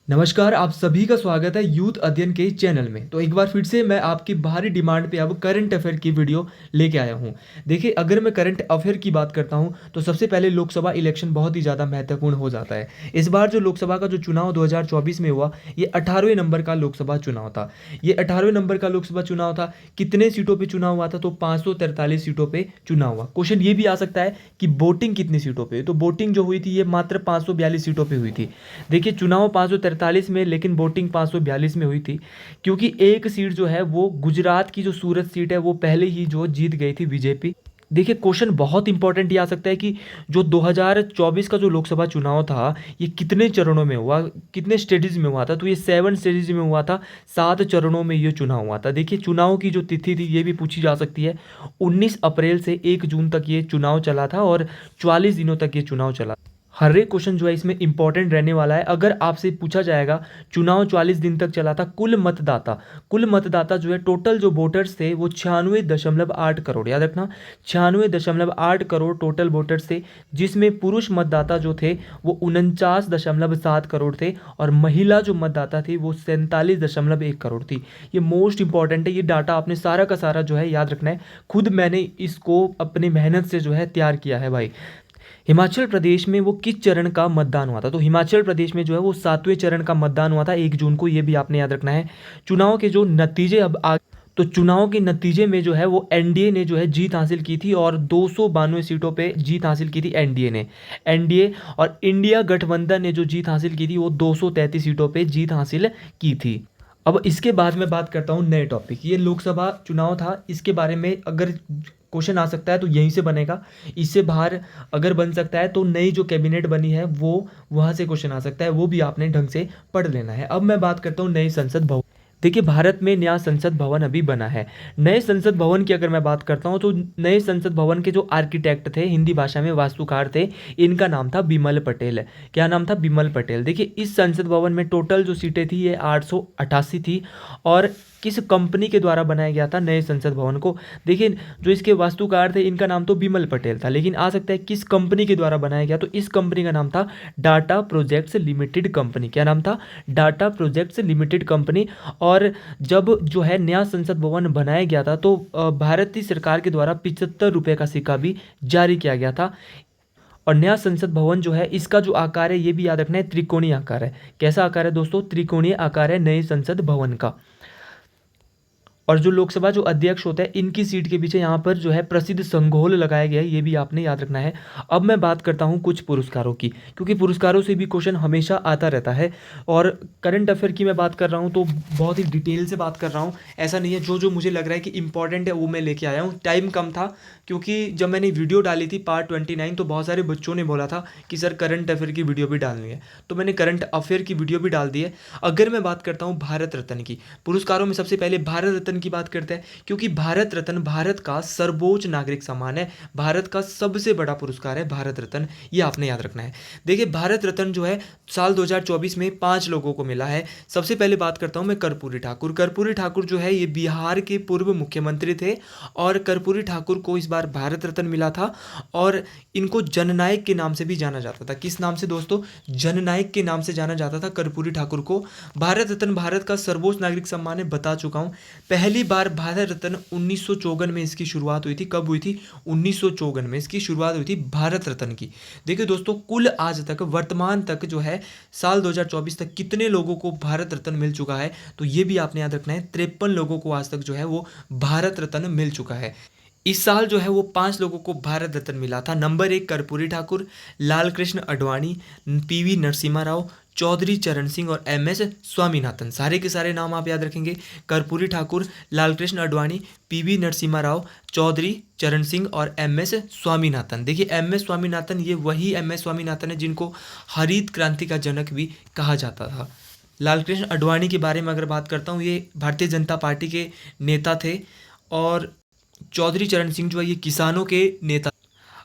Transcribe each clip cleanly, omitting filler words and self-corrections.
नमस्कार, आप सभी का स्वागत है यूथ अध्ययन के चैनल में। तो एक बार फिर से मैं आपकी भारी डिमांड पे अब करंट अफेयर की वीडियो लेके आया हूँ। देखिए, अगर मैं करंट अफेयर की बात करता हूँ तो सबसे पहले लोकसभा इलेक्शन बहुत ही ज़्यादा महत्वपूर्ण हो जाता है। इस बार जो लोकसभा का जो चुनाव 2024 में हुआ, ये 18वें नंबर का लोकसभा चुनाव था। ये 18वें नंबर का लोकसभा चुनाव था। कितने सीटों पर चुनाव हुआ था? तो 543 सीटों पर चुनाव हुआ। क्वेश्चन ये भी आ सकता है कि वोटिंग कितनी सीटों पर? तो वोटिंग जो हुई थी ये मात्र 542 सीटों पर हुई थी। देखिए, चुनाव 543 में, लेकिन वोटिंग 542 में हुई थी, क्योंकि एक सीट जो है वो गुजरात की जो सूरत सीट है वो पहले ही जो जीत गई थी बीजेपी। देखिए, क्वेश्चन बहुत इंपॉर्टेंट ये आ सकता है कि जो 2024 का जो लोकसभा चुनाव था, ये कितने चरणों में हुआ, कितने स्टेजेस में हुआ था? तो ये 7 स्टेजेस में हुआ था, 7 चरणों में ये चुनाव हुआ था। देखिए, चुनाव की जो तिथि थी ये भी पूछी जा सकती है। 19 अप्रैल से 1 जून तक ये चुनाव चला था और 44 दिनों तक ये चुनाव चला। हर एक क्वेश्चन जो है इसमें इंपॉर्टेंट रहने वाला है। अगर आपसे पूछा जाएगा, चुनाव 44 दिन तक चला था, कुल मतदाता जो है, टोटल जो वोटर्स थे वो 96.8 करोड़, याद रखना, 96.8 करोड़ टोटल वोटर्स थे, जिसमें पुरुष मतदाता जो थे वो 49.7 करोड़ थे और महिला जो मतदाता थी वो 47.1 करोड़ थी। ये मोस्ट इंपॉर्टेंट है, ये डाटा आपने सारा का सारा जो है याद रखना है। खुद मैंने इसको अपनी मेहनत से जो है तैयार किया है भाई। हिमाचल प्रदेश में वो किस चरण का मतदान हुआ था? तो हिमाचल प्रदेश में जो है वो 7वें चरण का मतदान हुआ था 1 जून को, ये भी आपने याद रखना है। चुनाव के जो नतीजे अब आ तो चुनाव के नतीजे में जो है वो एनडीए ने जो है जीत हासिल की थी और 292 सीटों पे जीत हासिल की थी एनडीए ने। एनडीए और इंडिया गठबंधन ने जो जीत हासिल की थी वो 233 सीटों पे जीत हासिल की थी। अब इसके बाद मैं बात करता हूँ नए टॉपिक। ये लोकसभा चुनाव था, इसके बारे में अगर क्वेश्चन आ सकता है तो यहीं से बनेगा। इससे बाहर अगर बन सकता है तो नई जो कैबिनेट बनी है वो वहाँ से क्वेश्चन आ सकता है, वो भी आपने ढंग से पढ़ लेना है। अब मैं बात करता हूँ नई संसद भवन। देखिए, भारत में नया संसद भवन अभी बना है। नए संसद भवन की अगर मैं बात करता हूँ तो नए संसद भवन के जो आर्किटेक्ट थे, हिंदी भाषा में वास्तुकार थे, इनका नाम था बिमल पटेल। क्या नाम था? बिमल पटेल। देखिए, इस संसद भवन में टोटल जो सीटें थी ये 888 थी और किस कंपनी के द्वारा बनाया गया था नए संसद भवन को? देखिए, जो इसके वास्तुकार थे इनका नाम तो बिमल पटेल था, लेकिन आ सकता है किस कंपनी के द्वारा बनाया गया? तो इस कंपनी का नाम था डाटा प्रोजेक्ट्स लिमिटेड कंपनी। क्या नाम था? Data projects limited company. और जब जो है नया संसद भवन बनाया गया था तो भारतीय सरकार के द्वारा 75 रुपये का सिक्का भी जारी किया गया था। और नया संसद भवन जो है इसका जो आकार है ये भी याद रखना है, त्रिकोणीय आकार है। कैसा आकार है दोस्तों? त्रिकोणीय आकार है नए संसद भवन का। और जो लोकसभा जो अध्यक्ष होता है, इनकी सीट के पीछे यहाँ पर जो है प्रसिद्ध संघोल लगाया गया है, ये भी आपने याद रखना है। अब मैं बात करता हूँ कुछ पुरस्कारों की, क्योंकि पुरस्कारों से भी क्वेश्चन हमेशा आता रहता है। और करंट अफेयर की मैं बात कर रहा हूँ तो बहुत ही डिटेल से बात कर रहा हूँ, ऐसा नहीं है। जो जो मुझे लग रहा है कि इंपॉर्टेंट है वो मैं लेके आया हूँ। टाइम कम था, क्योंकि जब मैंने वीडियो डाली थी पार्ट 29 तो बहुत सारे बच्चों ने बोला था कि सर करंट अफेयर की वीडियो भी डालनी है, तो मैंने करंट अफेयर की वीडियो भी डाल दी है। अगर मैं बात करता हूँ भारत रत्न की, पुरस्कारों में सबसे पहले भारत रत्न की बात करते हैं, क्योंकि भारत रत्न भारत का सर्वोच्च नागरिक सम्मान है, भारत का सबसे बड़ा पुरस्कार है भारत रत्न, ये आपने याद रखना है। देखिए, भारत रत्न जो है साल 2024 में 5 लोगों को मिला है। सबसे पहले बात करता हूँ मैं कर्पूरी ठाकुर। कर्पूरी ठाकुर जो है ये बिहार के पूर्व मुख्यमंत्री थे और कर्पूरी ठाकुर को इस बार भारत रत्न मिला था। और इनको जननायक के नाम से भी जाना जाता था। किस नाम से दोस्तों? जननायक के नाम से जाना जाता था कर्पूरी ठाकुर को। भारत रत्न भारत का सर्वोच्च नागरिक सम्मान है, बता चुका हूँ। पहली बार भारत रत्न 1954 में इसकी शुरुआत हुई थी। कब हुई थी? 1954 में इसकी शुरुआत हुई थी भारत रत्न की। देखिए दोस्तों, कुल आज तक वर्तमान तक जो है साल 2024 तक कितने लोगों को भारत रत्न मिल चुका है? तो ये भी आपने याद रखना है, 53 लोगों को आज तक जो है वो भारत रत्न मिल चुका है। इस साल जो है वो 5 लोगों को भारत रत्न मिला था। नंबर 1 कर्पूरी ठाकुर, लाल कृष्ण आडवाणी, पीवी नरसिम्हा राव, चौधरी चरण सिंह और एमएस स्वामीनाथन। सारे के सारे नाम आप याद रखेंगे, कर्पूरी ठाकुर, लाल कृष्ण आडवाणी, पीवी नरसिम्हा राव, चौधरी चरण सिंह और एमएस स्वामीनाथन। देखिए, एमएस स्वामीनाथन ये वही एमएस स्वामीनाथन है जिनको हरित क्रांति का जनक भी कहा जाता था। लाल कृष्ण आडवाणी के बारे में अगर बात करता हूँ, ये भारतीय जनता पार्टी के नेता थे। और चौधरी चरण सिंह जो है ये किसानों के नेता।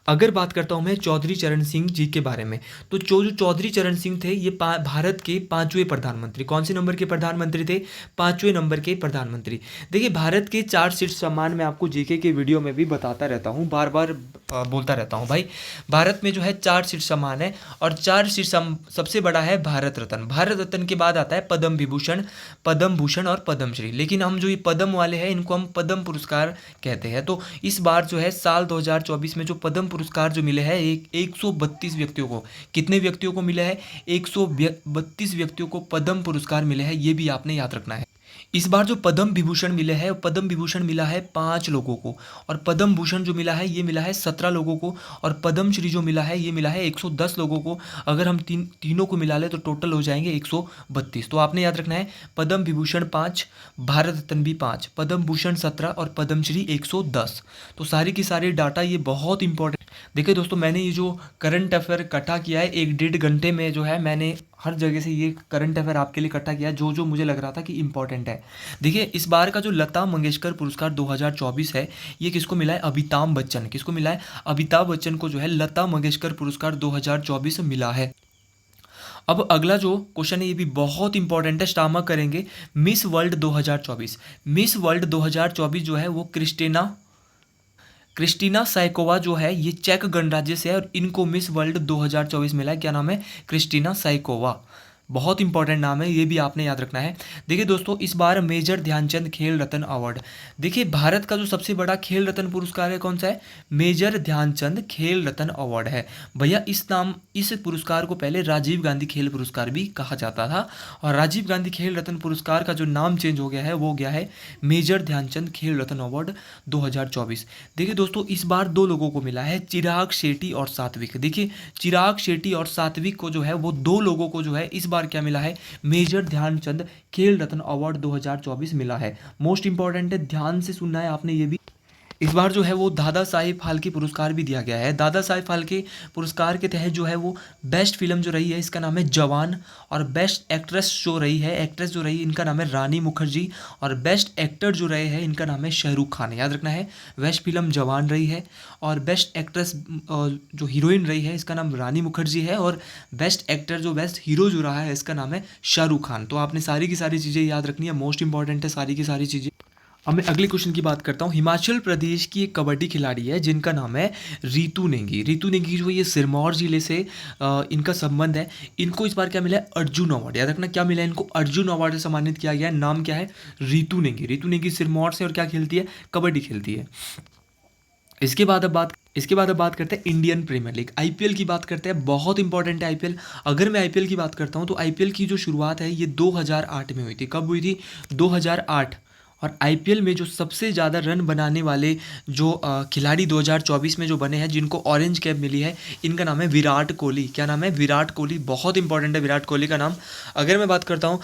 अगर बात करता हूँ मैं चौधरी चरण सिंह जी के बारे में, तो जो जो चौधरी चरण सिंह थे ये भारत के पांचवें प्रधानमंत्री, कौन से नंबर के प्रधानमंत्री थे? पांचवें नंबर के प्रधानमंत्री। देखिए भारत के चार शीर्ष सम्मान मैं आपको जीके के वीडियो में भी बताता रहता हूँ, बार बार बोलता रहता हूँ भाई। भारत में जो है चार शीर्ष सम्मान है और चार शीर्ष सबसे बड़ा है भारत रत्न। भारत रत्न के बाद आता है पद्म विभूषण, पद्म भूषण और पद्मश्री। लेकिन हम जो ये पद्म वाले हैं इनको हम पद्म पुरस्कार कहते हैं। तो इस बार जो है साल 2024 में जो पद्म पुरस्कार जो मिले हैं 132 व्यक्तियों को, कितने व्यक्तियों को मिले हैं? 132 व्यक्तियों को पद्म पुरस्कार मिले हैं, ये भी आपने याद रखना है। इस बार जो पद्म विभूषण मिले हैं, पद्म विभूषण मिला है 5 लोगों को और पद्म भूषण जो मिला है ये मिला है 17 लोगों को और पद्मश्री जो मिला है ये मिला है 110 लोगों को। अगर हम तीनों को मिला लें तो टोटल हो जाएंगे 132। तो आपने याद रखना है पद्म विभूषण 5, भारत रत्न भी 5, पद्म भूषण 17 और पद्मश्री 110। तो सारी की सारी डाटा ये बहुत इंपॉर्टेंट। देखिए दोस्तों, मैंने ये जो करंट अफेयर इकट्ठा किया है 1-1.5 घंटे में, जो है मैंने हर जगह से ये करंट अफेयर आपके लिए इकट्ठा किया जो जो मुझे लग रहा था कि इंपॉर्टेंट है। देखिए इस बार का जो लता मंगेशकर पुरस्कार 2024 है ये किसको मिला है? अमिताभ बच्चन। किसको मिला है? अमिताभ बच्चन को जो है लता मंगेशकर पुरस्कार 2024 मिला है। अब अगला जो क्वेश्चन है ये भी बहुत इंपॉर्टेंट है, स्टार मार्क करेंगे। मिस वर्ल्ड 2024, मिस वर्ल्ड 2024 जो है वो क्रिस्टीना साइकोवा जो है ये चेक गणराज्य से है और इनको मिस वर्ल्ड 2024 मिला है। क्या नाम है? क्रिस्टीना साइकोवा। बहुत इंपॉर्टेंट नाम है, ये भी आपने याद रखना है। देखिए दोस्तों, इस बार मेजर ध्यानचंद खेल रत्न अवार्ड, देखिए भारत का जो सबसे बड़ा खेल रत्न पुरस्कार है कौन सा है? मेजर ध्यानचंद खेल रत्न अवार्ड है भैया। इस पुरस्कार को पहले राजीव गांधी खेल पुरस्कार भी कहा जाता था और राजीव गांधी खेल रत्न पुरस्कार का जो नाम चेंज हो गया है वो गया है मेजर ध्यानचंद खेल रत्न अवार्ड 2024। देखिए दोस्तों, इस बार 2 लोगों को मिला है, चिराग शेट्टी और सात्विक। देखिए चिराग शेट्टी और सात्विक को जो है वो 2 लोगों को जो है इस बार क्या मिला है? मेजर ध्यानचंद खेल रत्न अवार्ड 2024 मिला है। मोस्ट इंपॉर्टेंट है, ध्यान से सुनना है आपने ये भी। इस बार जो है वो दादा साहिब फाल्के पुरस्कार भी दिया गया है। दादा साहिब फाल्के पुरस्कार के तहत जो है वो बेस्ट फिल्म जो रही है इसका नाम है जवान और बेस्ट एक्ट्रेस जो रही है, इनका नाम है रानी मुखर्जी और बेस्ट एक्टर जो रहे हैं इनका नाम है शाहरुख खान। याद रखना है, बेस्ट फिल्म जवान रही है और बेस्ट एक्ट्रेस जो हीरोइन रही है इसका नाम रानी मुखर्जी है और बेस्ट एक्टर जो बेस्ट हीरो जो रहा है इसका नाम है शाहरुख खान। तो आपने सारी की सारी चीज़ें याद रखनी है, मोस्ट इंपॉर्टेंट है सारी की सारी चीज़ें। अब मैं अगले क्वेश्चन की बात करता हूँ। हिमाचल प्रदेश की एक कबड्डी खिलाड़ी है जिनका नाम है रीतू नेगी। रीतू नेगी जो ये सिरमौर जिले से इनका संबंध है। इनको इस बार क्या मिला है? अर्जुन अवार्ड। याद रखना क्या मिला है इनको? अर्जुन अवार्ड से सम्मानित किया गया है। नाम क्या है? रीतू नेगी। रीतू नेगी सिरमौर से और क्या खेलती है? कबड्डी खेलती है। इसके बाद अब बात करते हैं इंडियन प्रीमियर लीग, आईपीएल की बात करते हैं। बहुत इंपॉर्टेंट है आईपीएल। अगर मैं आईपीएल की बात करता हूँ तो आईपीएल की जो शुरुआत है ये 2008 में हुई थी। कब हुई थी? 2008। और आईपीएल में जो सबसे ज़्यादा रन बनाने वाले जो खिलाड़ी 2024 में जो बने हैं जिनको ऑरेंज कैप मिली है इनका नाम है विराट कोहली। क्या नाम है? विराट कोहली। बहुत इंपॉर्टेंट है विराट कोहली का नाम। अगर मैं बात करता हूँ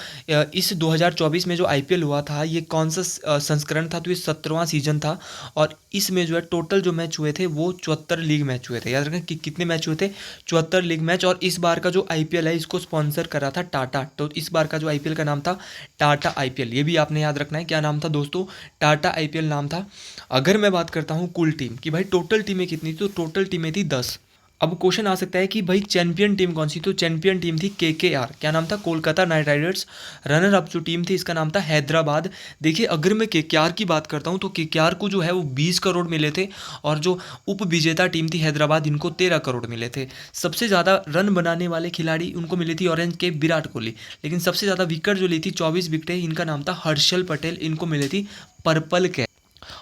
इस 2024 में जो आईपीएल हुआ था ये कौन सा संस्करण था? तो ये 17वां सीजन था और इसमें जो है टोटल जो मैच हुए थे वो 74 लीग मैच हुए थे। याद रखें कि कितने मैच हुए थे? 74 लीग मैच। और इस बार का जो आईपीएल है इसको स्पॉन्सर करा था टाटा। तो इस बार का जो आईपीएल का नाम था टाटा आईपीएल। ये भी आपने याद रखना है, क्या नाम था दोस्तों? टाटा आईपीएल नाम था। अगर मैं बात करता हूं कुल टीम की, भाई टोटल टीमें कितनी थी? तो टोटल टीमें थी 10। अब क्वेश्चन आ सकता है कि भाई चैंपियन टीम कौन सी? तो चैंपियन टीम थी केकेआर। क्या नाम था? Kolkata night Riders. Runner up जो टीम थी इसका नाम था हैदराबाद। देखिए अगर मैं केकेआर की बात करता हूं तो केकेआर को जो है वो 20 करोड़ मिले थे और जो उप विजेता टीम थी हैदराबाद इनको 13 करोड़ मिले थे। सबसे ज़्यादा रन बनाने वाले खिलाड़ी उनको मिली थी ऑरेंज कैप विराट कोहली। लेकिन सबसे ज़्यादा विकेट जो ली थी 24 विकेटें, इनका नाम था हर्षल पटेल, इनको मिली थी पर्पल कैप।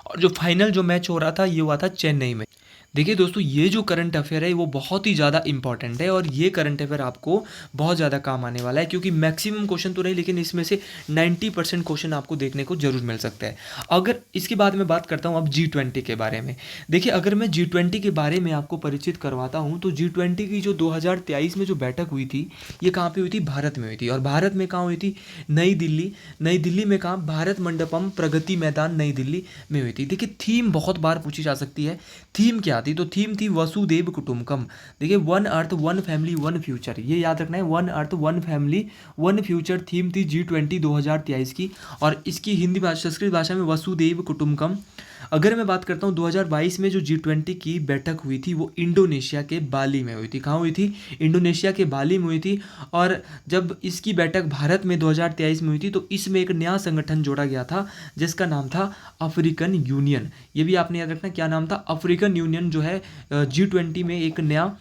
और जो फाइनल जो मैच हो रहा था ये हुआ था चेन्नई में। देखिए दोस्तों, ये जो करंट अफेयर है वो बहुत ही ज़्यादा इंपॉर्टेंट है और ये करंट अफेयर आपको बहुत ज़्यादा काम आने वाला है क्योंकि मैक्सिमम क्वेश्चन तो नहीं लेकिन इसमें से 90% क्वेश्चन आपको देखने को जरूर मिल सकता है। अगर इसके बाद मैं बात करता हूँ अब G20 के बारे में। देखिए अगर मैं G20 के बारे में आपको परिचित करवाता हूँ तो G20 की जो 2023 में जो बैठक हुई थी ये कहाँ पर हुई थी? भारत में हुई थी। और भारत में कहाँ हुई थी? नई दिल्ली में कहाँ? भारत मंडपम प्रगति मैदान नई दिल्ली में हुई थी। देखिए थीम बहुत बार पूछी जा सकती है। थीम क्या थी? तो थीम थी वसुदेव कुटुंबकम। देखिए one earth one family one future, ये याद रखना है। One earth one family one future theme थी G20 2023 की। और इसकी हिंदी भाषा संस्कृत भाषा में वसुदेव कुटुंबकम अगर मैं बात करता हूँ 2022 में जो G20 की बैठक हुई थी वो इंडोनेशिया के बाली में हुई थी। कहाँ हुई थी? इंडोनेशिया के बाली में हुई थी। और जब इसकी बैठक भारत में 2023 में हुई थी तो इसमें एक नया संगठन जोड़ा गया था जिसका नाम था अफ्रीकन यूनियन। ये भी आपने याद रखना, क्या नाम था? अफ्रीकन यूनियन जो है G20 में एक नया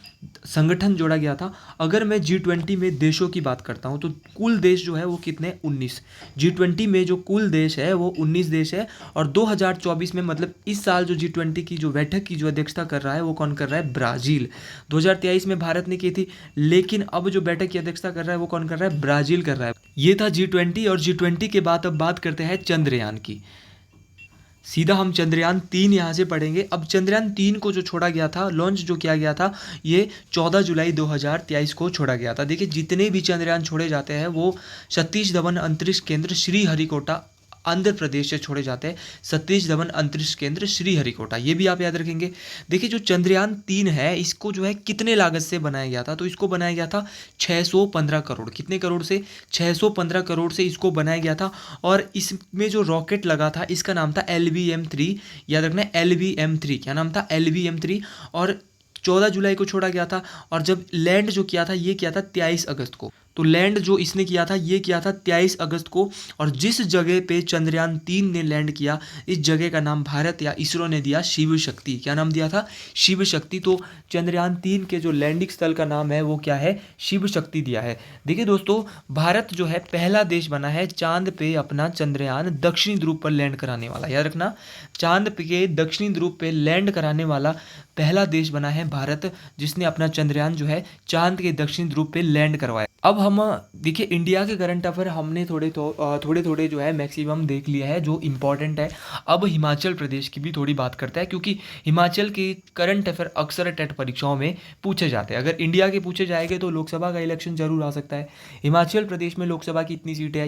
संगठन जोड़ा गया था। अगर मैं G20 में देशों की बात करता हूँ तो कुल देश जो है वो कितने? 19। G20 में जो कुल देश है वो 19 देश है। और 2024 में, मतलब इस साल जो G20 की जो बैठक की जो अध्यक्षता कर रहा है वो कौन कर रहा है? ब्राज़ील। 2023 में भारत ने की थी, लेकिन अब जो बैठक की अध्यक्षता कर रहा है वो कौन कर रहा है? ब्राज़ील कर रहा है। ये था G20। और G20 के बाद अब बात करते हैं चंद्रयान की। सीधा हम चंद्रयान 3 यहाँ से पढ़ेंगे। अब चंद्रयान 3 को जो छोड़ा गया था, लॉन्च जो किया गया था, ये 14 जुलाई 2023 को छोड़ा गया था। देखिए जितने भी चंद्रयान छोड़े जाते हैं वो सतीश धवन अंतरिक्ष केंद्र श्रीहरिकोटा आंध्र प्रदेश से छोड़े जाते हैं। सतीश धवन अंतरिक्ष केंद्र श्रीहरिकोटा, ये भी आप याद रखेंगे। देखिए जो चंद्रयान 3 है इसको जो है कितने लागत से बनाया गया था? तो इसको बनाया गया था 615 करोड़। कितने करोड़ से? 615 करोड़ से इसको बनाया गया था। और इसमें जो रॉकेट लगा था इसका नाम था LVM-3। याद रखना, LVM-3। क्या नाम था? LVM-3। और 14 जुलाई को छोड़ा गया था। और जब लैंड जो किया था ये किया था 23 अगस्त को। तो लैंड जो इसने किया था ये किया था 23 अगस्त को। और जिस जगह पे चंद्रयान 3 ने लैंड किया इस जगह का नाम भारत या इसरो ने दिया शिव शक्ति। क्या नाम दिया था? शिव शक्ति। तो चंद्रयान 3 के जो लैंडिंग स्थल का नाम है वो क्या है? शिव शक्ति दिया है। देखिए दोस्तों, भारत जो है पहला देश बना है चांद पे अपना चंद्रयान दक्षिणी ध्रुव पर लैंड कराने वाला। याद रखना, चांद के दक्षिणी ध्रुव पे लैंड कराने वाला पहला देश बना है भारत, जिसने अपना चंद्रयान जो है चांद के दक्षिणी ध्रुव पे लैंड करवाया। अब हम देखिए इंडिया के करंट अफेयर हमने थोड़े जो है मैक्सिमम देख लिया है जो इम्पोर्टेंट है। अब हिमाचल प्रदेश की भी थोड़ी बात करते हैं, क्योंकि हिमाचल के करंट अफेयर अक्सर टेट परीक्षाओं में पूछे जाते हैं। अगर इंडिया के पूछे जाएंगे तो लोकसभा का इलेक्शन जरूर आ सकता है। हिमाचल प्रदेश में लोकसभा की इतनी सीटें हैं,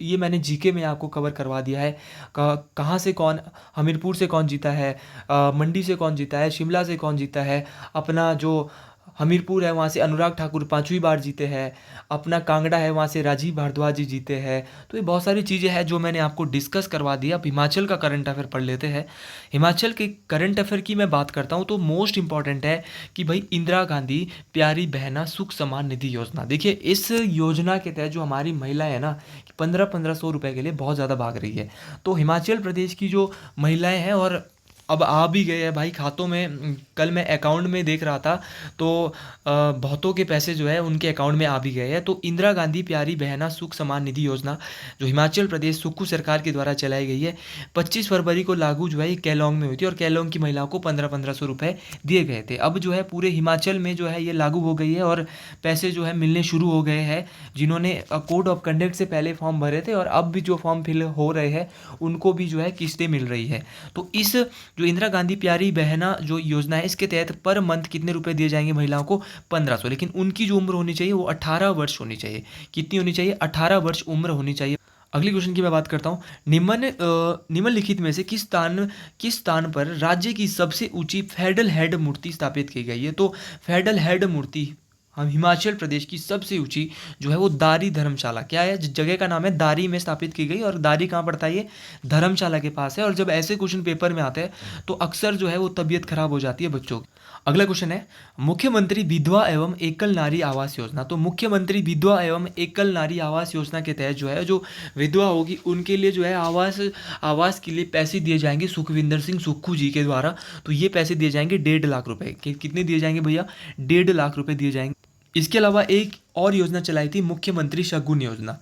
ये मैंने जीके में आपको कवर करवा दिया है। कहाँ से कौन, हमीरपुर से कौन जीता है, मंडी से कौन जीता है, शिमला से कौन जीता है, अपना जो हमीरपुर है वहाँ से अनुराग ठाकुर 5वीं बार जीते हैं, अपना कांगड़ा है वहाँ से राजीव भारद्वाज जी जीते हैं। तो ये बहुत सारी चीज़ें हैं जो मैंने आपको डिस्कस करवा दी। अब हिमाचल का करंट अफेयर पढ़ लेते हैं। हिमाचल के करंट अफेयर की मैं बात करता हूँ तो मोस्ट इंपॉर्टेंट है कि भाई इंदिरा गांधी प्यारी बहना सुख समान निधि योजना। देखिए इस योजना के तहत जो हमारी महिला है ना 1500 रुपये के लिए बहुत ज़्यादा भाग रही है। तो हिमाचल प्रदेश की जो महिलाएँ हैं, और अब आ भी गए हैं भाई खातों में। कल मैं अकाउंट में देख रहा था तो बहुतों के पैसे जो है उनके अकाउंट में आ भी गए हैं। तो इंदिरा गांधी प्यारी बहना सुख समान निधि योजना जो हिमाचल प्रदेश सुक्खू सरकार के द्वारा चलाई गई है 25 फरवरी को लागू जो है ये केलोंग में हुई थी। और केलोंग की महिलाओं को 1500 रुपये दिए गए थे। अब जो है पूरे हिमाचल में जो है ये लागू हो गई है और पैसे जो है मिलने शुरू हो गए हैं। जिन्होंने कोड ऑफ कंडक्ट से पहले फॉर्म भरे थे और अब भी जो फॉर्म फिल हो रहे हैं उनको भी जो है किस्तें मिल रही है। तो इस जो इंदिरा गांधी प्यारी बहना जो योजना है इसके तहत पर मंथ कितने रुपए दिए जाएंगे महिलाओं को? 1500। लेकिन उनकी जो उम्र होनी चाहिए वो 18 वर्ष होनी चाहिए। कितनी होनी चाहिए? 18 वर्ष उम्र होनी चाहिए। अगली क्वेश्चन की मैं बात करता हूँ। निम्नलिखित में से किस स्थान पर राज्य की सबसे ऊंची फेडरल हेड मूर्ति स्थापित की गई है? तो फेडरल हेड मूर्ति हम हिमाचल प्रदेश की सबसे ऊंची जो है वो दारी धर्मशाला, क्या है, जिस जगह का नाम है दारी में स्थापित की गई। और दारी कहाँ पड़ता है? ये धर्मशाला के पास है। और जब ऐसे क्वेश्चन पेपर में आते हैं तो अक्सर जो है वो तबीयत खराब हो जाती है बच्चों की। अगला क्वेश्चन है मुख्यमंत्री विधवा एवं एकल नारी आवास योजना। तो मुख्यमंत्री विधवा एवं एकल नारी आवास योजना के तहत जो है जो विधवा होगी उनके लिए जो है आवास के लिए पैसे दिए जाएंगे सुखविंदर सिंह सुक्खू जी के द्वारा। तो ये पैसे दिए जाएंगे 1.5 लाख रुपए। कितने दिए जाएंगे भैया? 1.5 लाख रुपए दिए जाएंगे। इसके अलावा एक और योजना चलाई थी मुख्यमंत्री शगुन योजना।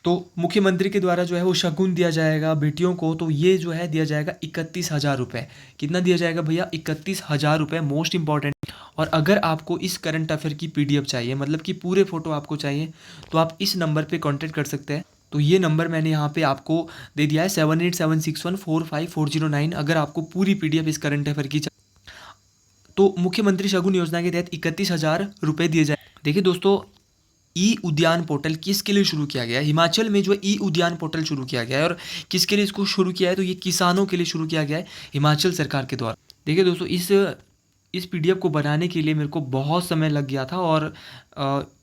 तो मुख्यमंत्री के द्वारा जो है वो शगुन दिया जाएगा बेटियों को। तो ये जो है दिया जाएगा 31,000 रुपये। कितना दिया जाएगा भैया? 31,000 रुपये। Most important. और अगर आपको इस करंट अफेयर की PDF चाहिए, मतलब कि पूरे फोटो आपको चाहिए, तो आप इस नंबर पे कांटेक्ट कर सकते हैं। तो ये नंबर मैंने यहाँ पे आपको दे दिया है 7876145409। अगर आपको पूरी PDF इस करंट अफेयर की तो मुख्यमंत्री शगुन योजना के तहत 31,000 रुपये दिए जाए। देखिए दोस्तों, ई उद्यान पोर्टल किसके लिए शुरू किया गया है? हिमाचल में जो ई उद्यान पोर्टल शुरू किया गया है। और किसके लिए इसको शुरू किया है? तो ये किसानों के लिए शुरू किया गया है हिमाचल सरकार के द्वारा। देखिए दोस्तों, इस PDF को बनाने के लिए मेरे को बहुत समय लग गया था। और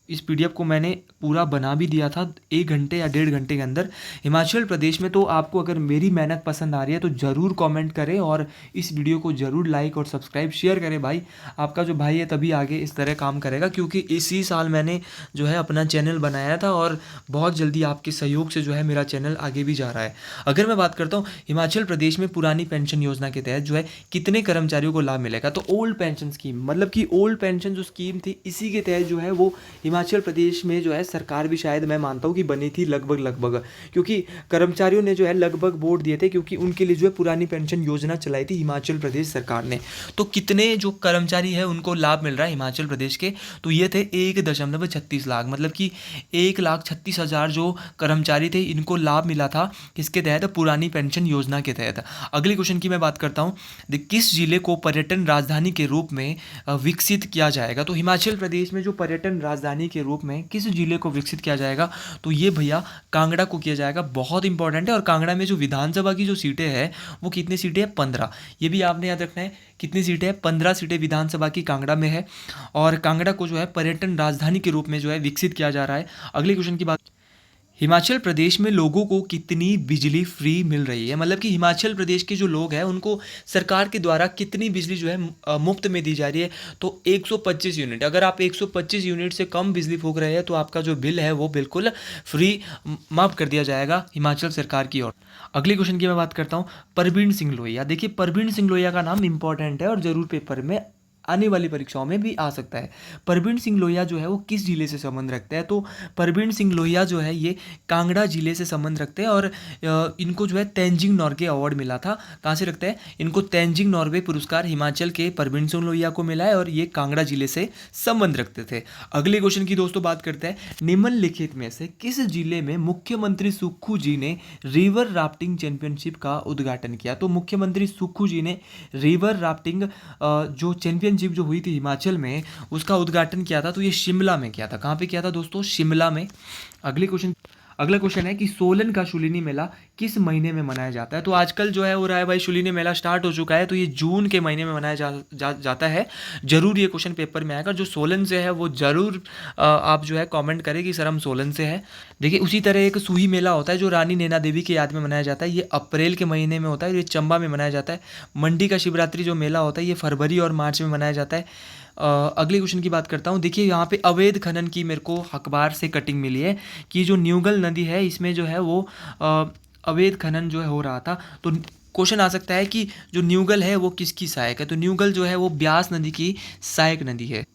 इस PDF को मैंने पूरा बना भी दिया था 1 घंटे या 1.5 घंटे के अंदर हिमाचल प्रदेश में। तो आपको अगर मेरी मेहनत पसंद आ रही है तो ज़रूर कमेंट करें और इस वीडियो को ज़रूर लाइक और सब्सक्राइब शेयर करें भाई। आपका जो भाई है तभी आगे इस तरह काम करेगा, क्योंकि इसी साल मैंने जो है अपना चैनल बनाया था और बहुत जल्दी आपके सहयोग से जो है मेरा चैनल आगे भी जा रहा है। अगर मैं बात करता हूँ हिमाचल प्रदेश में पुरानी पेंशन योजना के तहत जो है कितने कर्मचारियों को लाभ मिलेगा, तो ओल्ड पेंशन स्कीम, मतलब कि ओल्ड पेंशन जो स्कीम थी इसी के तहत जो है वो हिमाचल प्रदेश में जो है सरकार भी शायद मैं मानता हूँ कि बनी थी लगभग, क्योंकि कर्मचारियों ने जो है लगभग वोट दिए थे, क्योंकि उनके लिए जो है पुरानी पेंशन योजना चलाई थी हिमाचल प्रदेश सरकार ने। तो कितने जो कर्मचारी है उनको लाभ मिल रहा है हिमाचल प्रदेश के, तो ये थे 1.36 लाख, मतलब कि 1,36,000 जो कर्मचारी थे इनको लाभ मिला था किसके तहत, पुरानी पेंशन योजना के तहत। अगले क्वेश्चन की मैं बात करता हूँ, किस जिले को पर्यटन राजधानी के रूप में विकसित किया जाएगा, तो हिमाचल प्रदेश में जो पर्यटन राजधानी के रूप में किस जिले को विकसित किया जाएगा, तो ये भैया कांगड़ा को किया जाएगा। बहुत इंपॉर्टेंट है। और कांगड़ा में जो विधानसभा की जो सीटें हैं वो कितनी सीटें हैं, 15। ये भी आपने याद रखना है, कितनी सीटें हैं, 15 सीटें विधानसभा की कांगड़ा में है। और कांगड़ा को जो है पर्यटन राजधानी के रूप में जो है विकसित किया जा रहा है। अगले क्वेश्चन की बात, हिमाचल प्रदेश में लोगों को कितनी बिजली फ्री मिल रही है, मतलब कि हिमाचल प्रदेश के जो लोग हैं उनको सरकार के द्वारा कितनी बिजली जो है मुफ्त में दी जा रही है, तो 125 यूनिट। अगर आप 125 यूनिट से कम बिजली फूंक रहे हैं तो आपका जो बिल है वो बिल्कुल फ्री माफ़ कर दिया जाएगा हिमाचल सरकार की ओर। अगले क्वेश्चन की मैं बात करता हूँ, परवीन सिंह लोहिया। देखिए परवीन सिंह लोहिया का नाम इंपॉर्टेंट है और ज़रूर पेपर में आने वाली परीक्षाओं में भी आ सकता है। परवीन सिंह लोहिया जो है वो किस जिले से संबंध रखते हैं, तो परवीन सिंह लोहिया जो है ये कांगड़ा जिले से संबंध रखते हैं। और इनको जो है तेंजिंग नॉर्गे अवार्ड मिला था। कहाँ से रखते हैं, इनको तेंजिंग नॉर्गे पुरस्कार हिमाचल के परवीन सिंह लोहिया को मिला है और ये कांगड़ा जिले से संबंध रखते थे। अगले क्वेश्चन की दोस्तों बात करते हैं, निम्नलिखित में से किस जिले में मुख्यमंत्री सुक्खू जी ने रिवर राफ्टिंग चैंपियनशिप का उद्घाटन किया, तो मुख्यमंत्री सुक्खू जी ने रिवर राफ्टिंग जो चैंपियनशिप जो हुई थी हिमाचल में उसका उद्घाटन किया था, तो ये शिमला में किया था। कहाँ पे किया था दोस्तों, शिमला में। अगला क्वेश्चन है कि सोलन का शूलिनी मेला किस महीने में मनाया जाता है, तो आजकल जो है हो रहा है भाई शूलिनी मेला स्टार्ट हो चुका है, तो ये जून के महीने में मनाया जाता है। जरूर ये क्वेश्चन पेपर में आएगा। जो सोलन से है वो जरूर आप जो है कमेंट करें कि सर हम सोलन से है। देखिए उसी तरह एक सूही मेला होता है जो रानी नैना देवी की याद में मनाया जाता है, ये अप्रैल के महीने में होता है, ये चंबा में मनाया जाता है। मंडी का शिवरात्रि जो मेला होता है ये फरवरी और मार्च में मनाया जाता है। अगले क्वेश्चन की बात करता हूँ। देखिए यहाँ पे अवैध खनन की मेरे को अखबार से कटिंग मिली है कि जो न्यूगल नदी है इसमें जो है वो अवैध खनन जो है हो रहा था। तो क्वेश्चन आ सकता है कि जो न्यूगल है वो किसकी सहायक है, तो न्यूगल जो है वो ब्यास नदी की सहायक नदी है।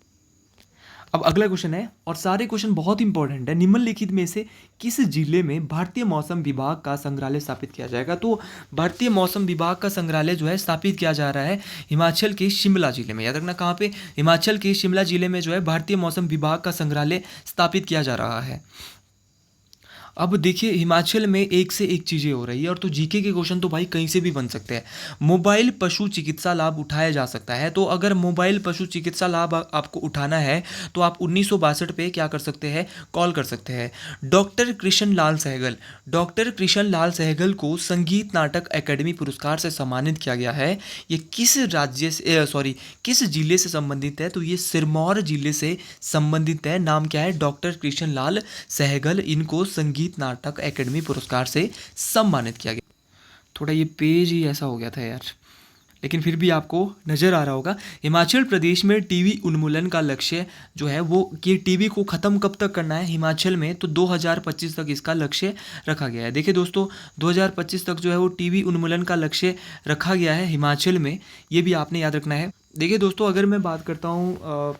अब अगला क्वेश्चन है, और सारे क्वेश्चन बहुत इंपॉर्टेंट है, निम्नलिखित में से किस जिले में भारतीय मौसम विभाग का संग्रहालय स्थापित किया जाएगा, तो भारतीय मौसम विभाग का संग्रहालय जो है स्थापित किया जा रहा है हिमाचल के शिमला जिले में। याद रखना कहाँ पे, हिमाचल के शिमला जिले में जो है भारतीय मौसम विभाग का संग्रहालय स्थापित किया जा रहा है। अब देखिए हिमाचल में एक से एक चीज़ें हो रही है, और तो जीके के क्वेश्चन तो भाई कहीं से भी बन सकते हैं। मोबाइल पशु चिकित्सा लाभ उठाया जा सकता है, तो अगर मोबाइल पशु चिकित्सा लाभ आपको उठाना है तो आप 1962 पे क्या कर सकते हैं, कॉल कर सकते हैं। डॉक्टर कृष्ण लाल सहगल को संगीत नाटक अकेडमी पुरस्कार से सम्मानित किया गया है। ये किस राज्य से किस जिले से संबंधित है, तो ये सिरमौर जिले से संबंधित है। नाम क्या है, डॉक्टर कृष्ण लाल सहगल, इनको संगीत नाटक एकेडमी पुरस्कार से सम्मानित किया गया। थोड़ा ये पेज ही ऐसा हो गया था यार, लेकिन फिर भी आपको नज़र आ रहा होगा। हिमाचल प्रदेश में टीबी उन्मूलन का लक्ष्य जो है वो कि टीबी को ख़त्म कब तक करना है हिमाचल में, तो 2025 तक इसका लक्ष्य रखा गया है। देखिए दोस्तों 2025 तक जो है वो टीबी उन्मूलन का लक्ष्य रखा गया है हिमाचल में, ये भी आपने याद रखना है। देखिए दोस्तों अगर मैं बात करता हूँ,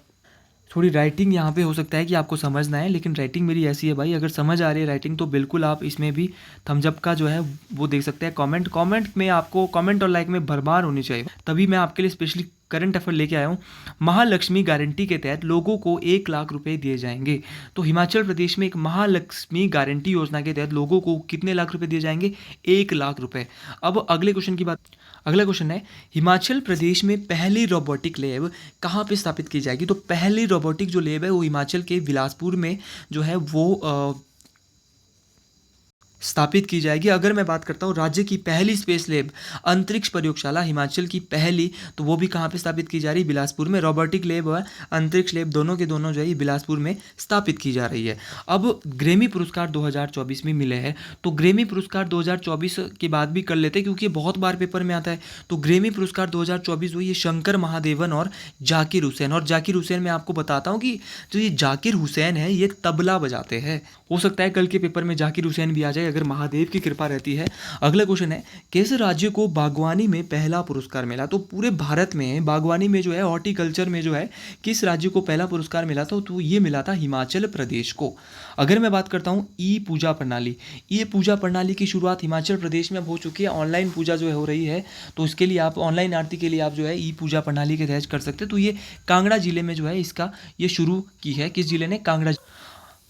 थोड़ी राइटिंग यहाँ पे हो सकता है कि आपको समझ ना आए, लेकिन राइटिंग मेरी ऐसी है भाई, अगर समझ आ रही है राइटिंग तो बिल्कुल आप इसमें भी थम्स अप का जो है वो देख सकते हैं। कमेंट में आपको कमेंट और लाइक में भरमार होनी चाहिए, तभी मैं आपके लिए स्पेशली करंट अफेयर लेके आया हूँ। महालक्ष्मी गारंटी के तहत लोगों को 1 लाख रुपए दिए जाएंगे, तो हिमाचल प्रदेश में एक महालक्ष्मी गारंटी योजना के तहत लोगों को कितने लाख रुपए दिए जाएंगे, 1 लाख रुपए। अब अगले क्वेश्चन की बात, अगला क्वेश्चन है हिमाचल प्रदेश में पहली रोबोटिक लैब कहाँ पे स्थापित की जाएगी, तो पहली रोबोटिक जो लैब है वो हिमाचल के बिलासपुर में जो है वो स्थापित की जाएगी। अगर मैं बात करता हूँ राज्य की पहली स्पेस लैब अंतरिक्ष प्रयोगशाला हिमाचल की पहली, तो वो भी कहाँ पे स्थापित की जा रही है? बिलासपुर में। रोबोटिक लैब और अंतरिक्ष लैब दोनों के दोनों जो है बिलासपुर में स्थापित की जा रही है। अब ग्रेमी पुरस्कार 2024 में मिले हैं, तो ग्रेमी पुरस्कार 2024 के बाद भी कर लेते हैं क्योंकि ये बहुत बार पेपर में आता है। तो ग्रेमी पुरस्कार 2024 जो ये शंकर महादेवन और जाकिर हुसैन, और जाकिर हुसैन मैं आपको बताता हूँ कि जो ये जाकिर हुसैन है ये तबला बजाते हैं। हो सकता है कल के पेपर में जाकिर हुसैन भी आ जाए अगर महादेव की कृपा रहती है। अगला क्वेश्चन है, किस राज्य को बागवानी में पहला पुरस्कार मिला? तो पूरे भारत में बागवानी में जो है, हॉर्टिकल्चर में जो है, किस राज्य को पहला पुरस्कार मिला था? तो ये मिला था हिमाचल प्रदेश को। अगर मैं बात करता हूँ ई पूजा प्रणाली, ये पूजा प्रणाली की शुरुआत हिमाचल प्रदेश में अब हो चुकी है। ऑनलाइन पूजा जो है हो रही है, तो इसके लिए आप ऑनलाइन आरती के लिए आप जो है ई पूजा प्रणाली के तहत कर सकते हैं। तो ये कांगड़ा जिले में जो है इसका ये शुरू की है। किस जिले ने? कांगड़ा।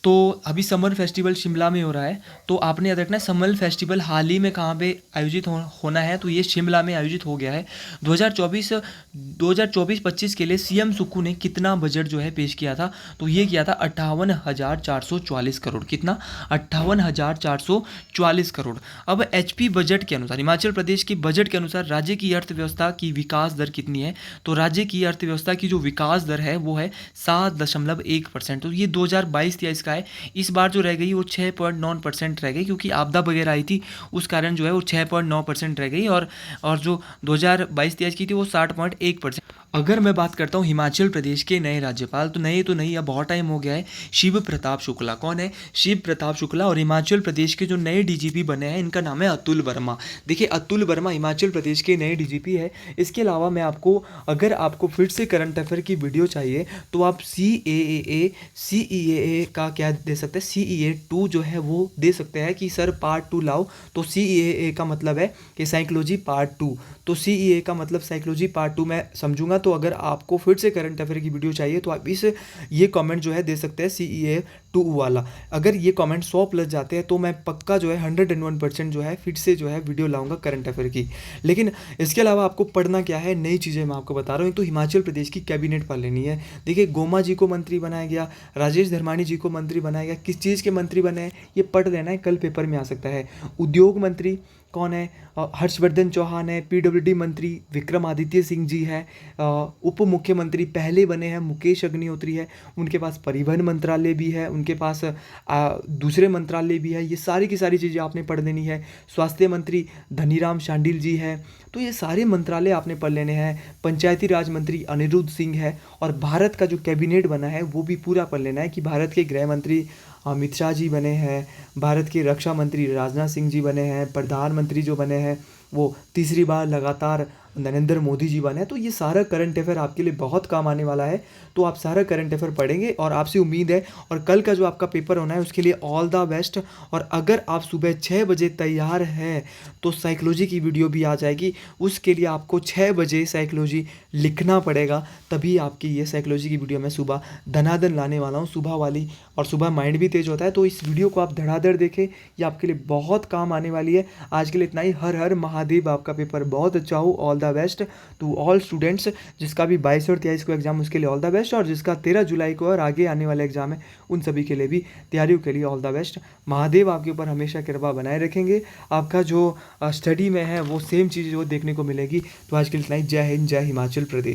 तो अभी समर फेस्टिवल शिमला में हो रहा है, तो आपने याद रखना है समर फेस्टिवल हाल ही में कहाँ पे आयोजित होना है? तो ये शिमला में आयोजित हो गया है। 2024-25 के लिए सीएम सुक्खू ने कितना बजट जो है पेश किया था? तो ये किया था 58,444 करोड़। कितना? 58,444 करोड़। अब एचपी बजट के अनुसार, हिमाचल प्रदेश के बजट के अनुसार राज्य की अर्थव्यवस्था की विकास दर कितनी है? तो राज्य की अर्थव्यवस्था की जो विकास दर है वो है 7.1%। तो ये 2022-23 का है। इस बार जो रह गई वो 6.9% रह गई, क्योंकि आपदा वगैरह आई थी उस कारण जो है वो 6.9% रह गई, और जो 2022-23 की थी वो 60.1%। अगर मैं बात करता हूँ हिमाचल प्रदेश के नए राज्यपाल, तो नहीं, अब बहुत टाइम हो गया है, शिव प्रताप शुक्ला। कौन है? शिव प्रताप शुक्ला। और हिमाचल प्रदेश के जो नए डीजीपी बने हैं इनका नाम है अतुल वर्मा। देखिए अतुल वर्मा हिमाचल प्रदेश के नए डीजीपी है। इसके अलावा मैं आपको, अगर आपको फिर से करंट अफेयर की वीडियो चाहिए तो आप CEA का क्या दे सकते हैं? CEA 2 जो है वो दे सकते हैं कि सर पार्ट 2 लाओ। तो CEA का मतलब है कि साइकोलॉजी पार्ट 2, तो CEA का मतलब साइकोलॉजी पार्ट 2 मैं समझूंगा। तो अगर आपको फिर से करंट अफेयर की वीडियो चाहिए तो आप ये कमेंट जो है दे सकते हैं CEA 2 वाला। अगर ये कमेंट 100 प्लस जाते हैं तो मैं पक्का जो है 101% जो है फिर से जो है वीडियो लाऊंगा करंट अफेयर की। लेकिन इसके अलावा आपको पढ़ना क्या है? नई चीज़ें मैं आपको बता रहा हूँ। तो हिमाचल प्रदेश की कैबिनेट पढ़ लेनी है। देखिए गोमा जी को मंत्री बनाया गया, राजेश धर्मानी जी को मंत्री बनाया गया। किस चीज़ के मंत्री बने हैं ये पढ़ लेना है, कल पेपर में आ सकता है। उद्योग मंत्री कौन है? हर्षवर्धन चौहान है। PWD मंत्री विक्रमादित्य सिंह जी है। उप मुख्यमंत्री पहले बने हैं मुकेश अग्निहोत्री है। उनके पास परिवहन मंत्रालय भी है, उनके पास दूसरे मंत्रालय भी है। ये सारी की सारी चीज़ें आपने पढ़ लेनी है। स्वास्थ्य मंत्री धनीराम शांडिल जी है। तो ये सारे मंत्रालय आपने पढ़ लेने हैं। पंचायती राज मंत्री अनिरुद्ध सिंह है। और भारत का जो कैबिनेट बना है वो भी पूरा पढ़ लेना है कि भारत के गृह मंत्री अमित शाह जी बने हैं, भारत के रक्षा मंत्री राजनाथ सिंह जी बने हैं, प्रधानमंत्री जो बने हैं वो तीसरी बार लगातार नरेंद्र मोदी जी बने हैं। तो ये सारा करंट अफेयर आपके लिए बहुत काम आने वाला है। तो आप सारा करंट अफेयर पढ़ेंगे और आपसे उम्मीद है, और कल का जो आपका पेपर होना है उसके लिए ऑल द बेस्ट। और अगर आप सुबह 6 बजे तैयार हैं तो साइकोलॉजी की वीडियो भी आ जाएगी। उसके लिए आपको 6 बजे साइकोलॉजी लिखना पड़ेगा, तभी आपकी ये साइकोलॉजी की वीडियो मैं सुबह धनाधन लाने वाला हूँ, सुबह वाली। और सुबह माइंड भी तेज होता है, तो इस वीडियो को आप धड़ाधड़ देखें, ये आपके लिए बहुत काम आने वाली है। आज के लिए इतना ही। हर हर महादेव। आपका पेपर बहुत अच्छा हो। All the best to all students. जिसका भी 22 और 23 को एग्जाम उसके लिए ऑल द बेस्ट, और जिसका 13 जुलाई को और आगे आने वाले एग्जाम है उन सभी के लिए भी तैयारियों के लिए ऑल द बेस्ट। महादेव आपके ऊपर हमेशा कृपा बनाए रखेंगे। आपका जो स्टडी में है वो सेम चीज़ वो देखने को मिलेगी। तो आज के लिए इतना ही। जय हिंद, जय हिमाचल प्रदेश।